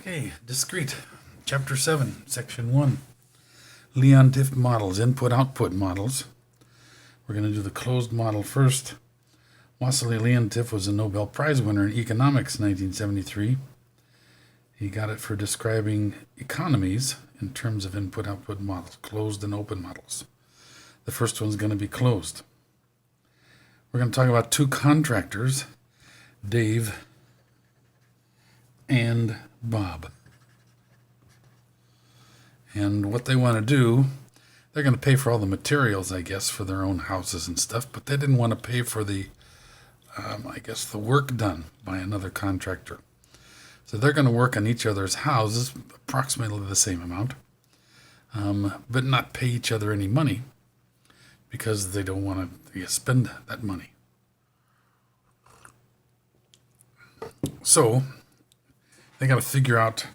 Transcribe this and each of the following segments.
Okay, Discrete, Chapter 7, Section 1. Leontief models, input-output models. We're going to do the closed model first. Wassily Leontief was a Nobel Prize winner in economics in 1973. He got it for describing economies in terms of input-output models, closed and open models. The first one's going to be closed. We're going to talk about two contractors, Dave and Bob. And what they want to do, they're going to pay for all the materials, I guess, for their own houses and stuff, but they didn't want to pay for the, the work done by another contractor. So they're going to work on each other's houses, approximately the same amount, but not pay each other any money because they don't want to spend that money. So they got to figure out,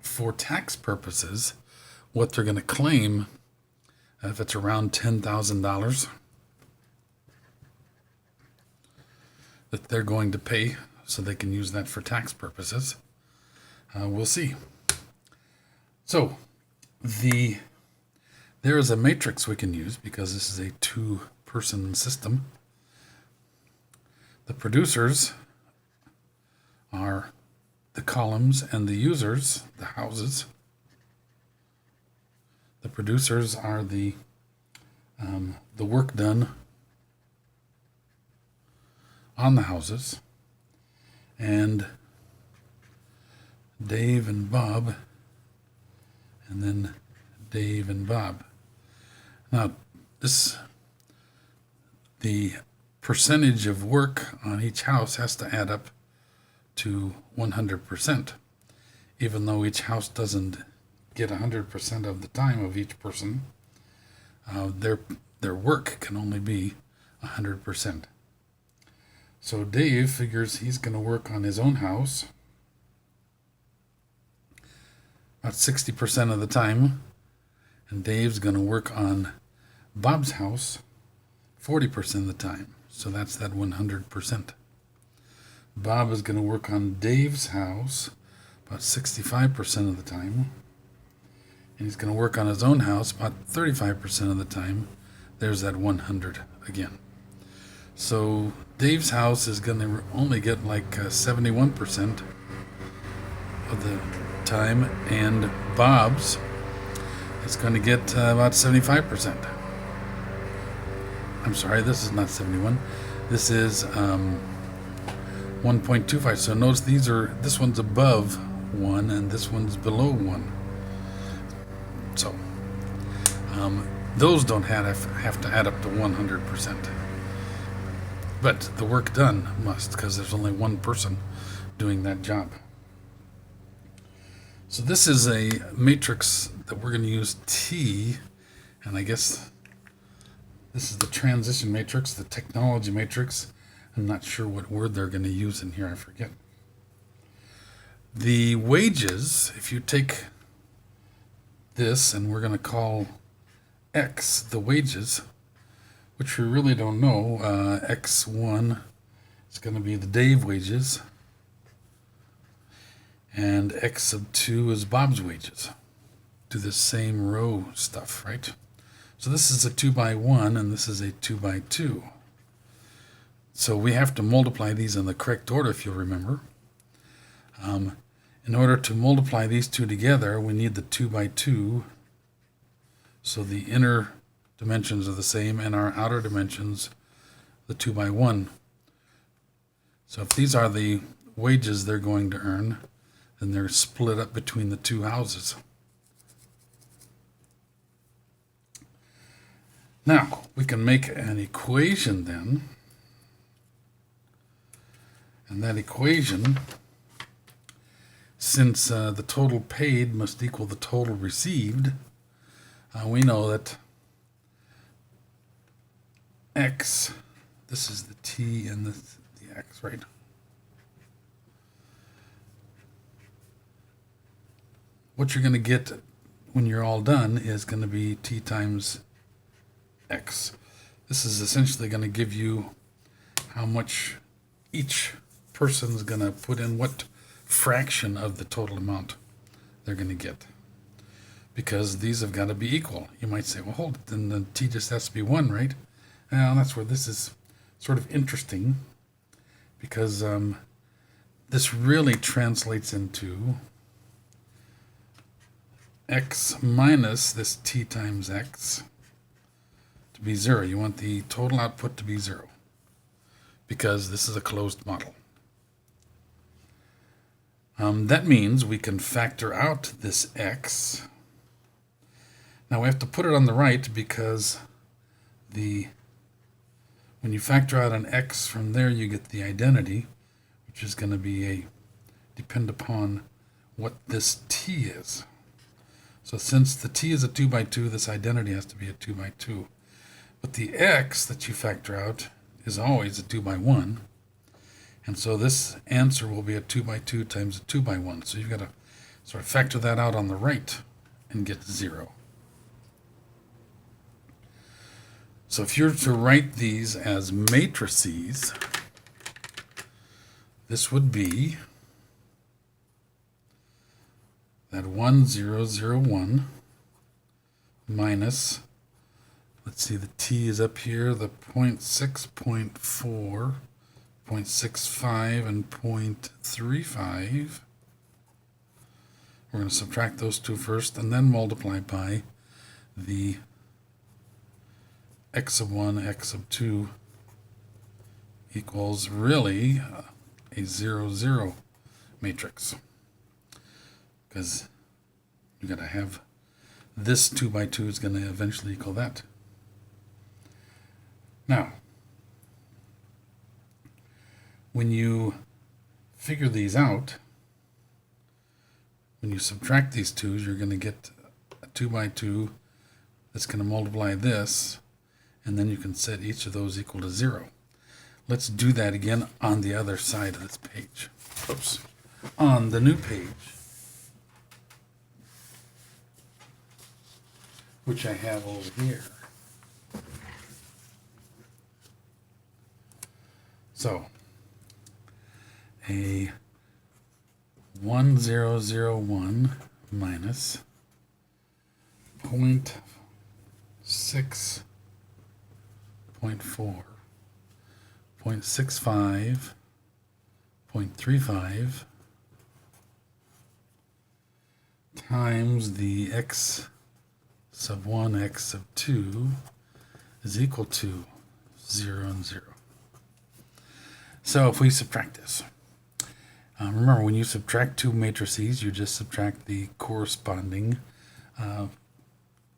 for tax purposes, what they're going to claim if it's around $10,000 that they're going to pay so they can use that for tax purposes. We'll see. So there is a matrix we can use because this is a two-person system. The producers are the columns and the users, the houses. The producers are the work done on the houses, and Dave and Bob, and then Dave and Bob. Now, the percentage of work on each house has to add up to 100%, even though each house doesn't get 100% of the time of each person. Their work can only be 100%. So Dave figures he's going to work on his own house about 60% of the time, and Dave's going to work on Bob's house 40% of the time. So that's that 100%. Bob is going to work on Dave's house about 65% of the time, and he's going to work on his own house about 35% of the time. There's that 100 again. So Dave's house is going to only get like 71% of the time, and Bob's is going to get about 75%. I'm sorry, this is not 71. This is 1.25. So notice this one's above 1 and this one's below 1. So those don't have to add up to 100%. But the work done must, because there's only one person doing that job. So this is a matrix that we're going to use T, and I guess this is the transition matrix, the technology matrix. I'm not sure what word they're going to use in here, I forget. The wages, if you take this, and we're going to call X the wages, which we really don't know. X1 is going to be the Dave wages, and X sub 2 is Bob's wages. Do the same row stuff, right? So this is a 2 by 1, and this is a 2 by 2. So we have to multiply these in the correct order, if you'll remember. In order to multiply these two together, we need the 2 by 2. So the inner dimensions are the same, and our outer dimensions, the 2 by 1. So if these are the wages they're going to earn, then they're split up between the two houses. Now, we can make an equation then. And that equation, since the total paid must equal the total received, we know that X, this is the T and the X, right? What you're going to get when you're all done is going to be T times X. This is essentially going to give you how much each person's going to put in, what fraction of the total amount they're going to get. Because these have got to be equal. You might say, well, hold it, then the t just has to be 1, right? Well, that's where this is sort of interesting, because this really translates into x minus this t times x to be 0. You want the total output to be 0, because this is a closed model. That means we can factor out this x. Now we have to put it on the right, because when you factor out an x from there, you get the identity, which is going to depend upon what this t is. So since the t is a 2 by 2, this identity has to be a 2 by 2. But the x that you factor out is always a 2 by 1. And so this answer will be a 2 by 2 times a 2 by 1. So you've got to sort of factor that out on the right and get 0. So if you're to write these as matrices, this would be that 1, 0, 0, 1 minus, let's see, the t is up here, the 0.6, 0.4, 0.65, and 0.35. We're going to subtract those two first and then multiply by the x of 1, x of 2 equals really a 0, 0 matrix. Because you got to have this 2 by 2 is going to eventually equal that. Now, when you figure these out, when you subtract these 2's, you're going to get a 2 by 2 that's going to multiply this, and then you can set each of those equal to 0. Let's do that again on the other side of this page. Oops. On the new page, which I have over here. So, a 1001 minus 0.6, 0.4, 0.65, 0.35 times the x sub 1, x sub 2 is equal to 0 and 0. So if we subtract this, remember when you subtract two matrices, you just subtract the corresponding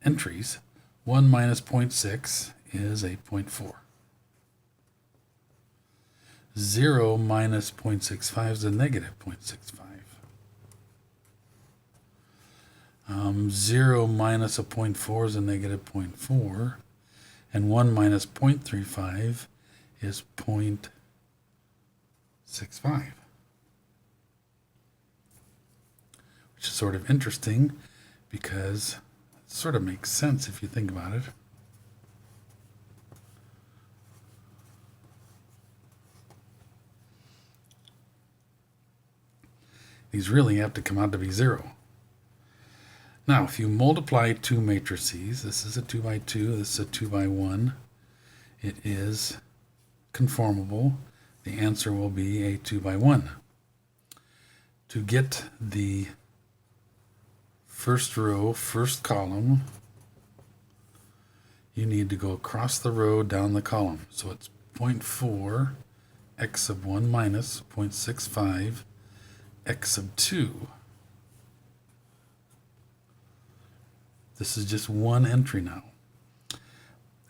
entries. 1 minus 0.6 is a 0.4. 0 minus 0.65 is a negative 0.65. 0 minus a 0.4 is a negative 0.4. And 1 minus 0.35 is 0.65. Which is sort of interesting because it sort of makes sense if you think about it. These really have to come out to be 0. Now, if you multiply two matrices, this is a 2 by 2, this is a 2 by 1, it is conformable. The answer will be a 2 by 1. To get the first row, first column, you need to go across the row, down the column. So it's 0.4 x sub 1 minus 0.65 x sub 2. This is just one entry now.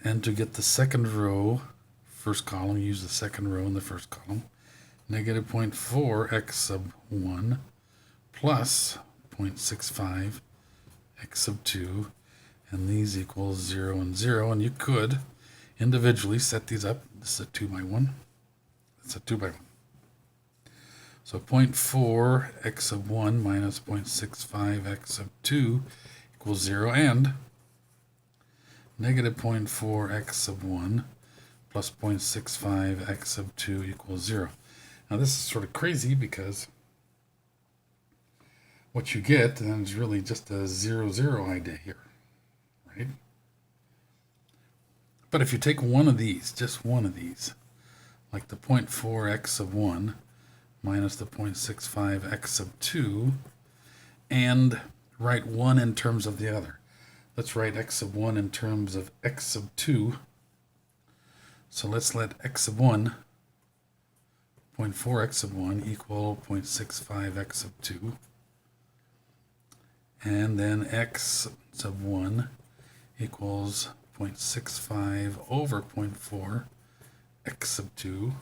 And to get the second row, first column, use the second row in the first column. Negative 0.4 x sub 1 plus 0.65 x sub 2. And these equal 0 and 0. And you could individually set these up. This is a 2 by 1. It's a 2 by 1. So 0.4 x sub 1 minus 0.65 x sub 2 equals 0, and negative 0.4 x sub 1 plus 0.65 x sub 2 equals 0. Now this is sort of crazy because what you get, then it's really just a 0, 0 idea here, right? But if you take one of these, just one of these, like the 0.4 x sub 1 minus the 0.65 x sub 2, and write one in terms of the other. Let's write x sub 1 in terms of x sub 2. So let's let x sub 1, 0.4 x sub 1 equal 0.65 x sub 2. And then x sub 1 equals 0.65 over 0.4 x sub 2.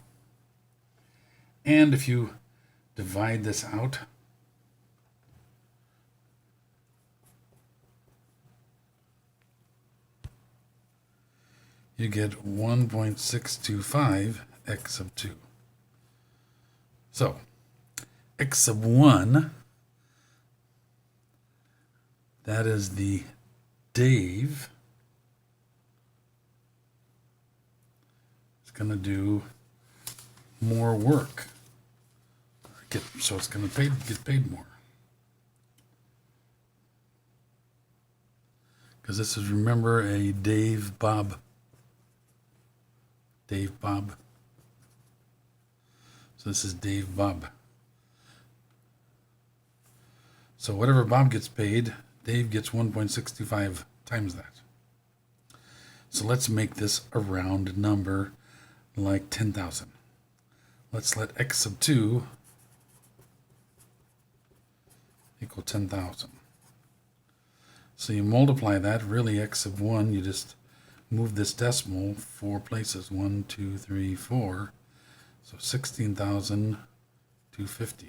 And if you divide this out, you get 1.625 x sub 2. So, x sub 1, that is the Dave, is going to do more work. So it's going to get paid more. Because this is, remember, a Dave Bob. Dave Bob. So this is Dave Bob. So whatever Bob gets paid, Dave gets 1.65 times that. So let's make this a round number like 10,000. Let's let x sub 2 equal 10,000. So you multiply that, really x sub 1, you just move this decimal 4 places, 1, 2, 3, 4, so 16,250.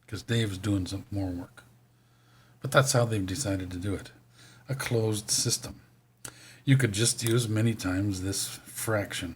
Because Dave's doing some more work. But that's how they've decided to do it. A closed system. You could just use many times this fraction.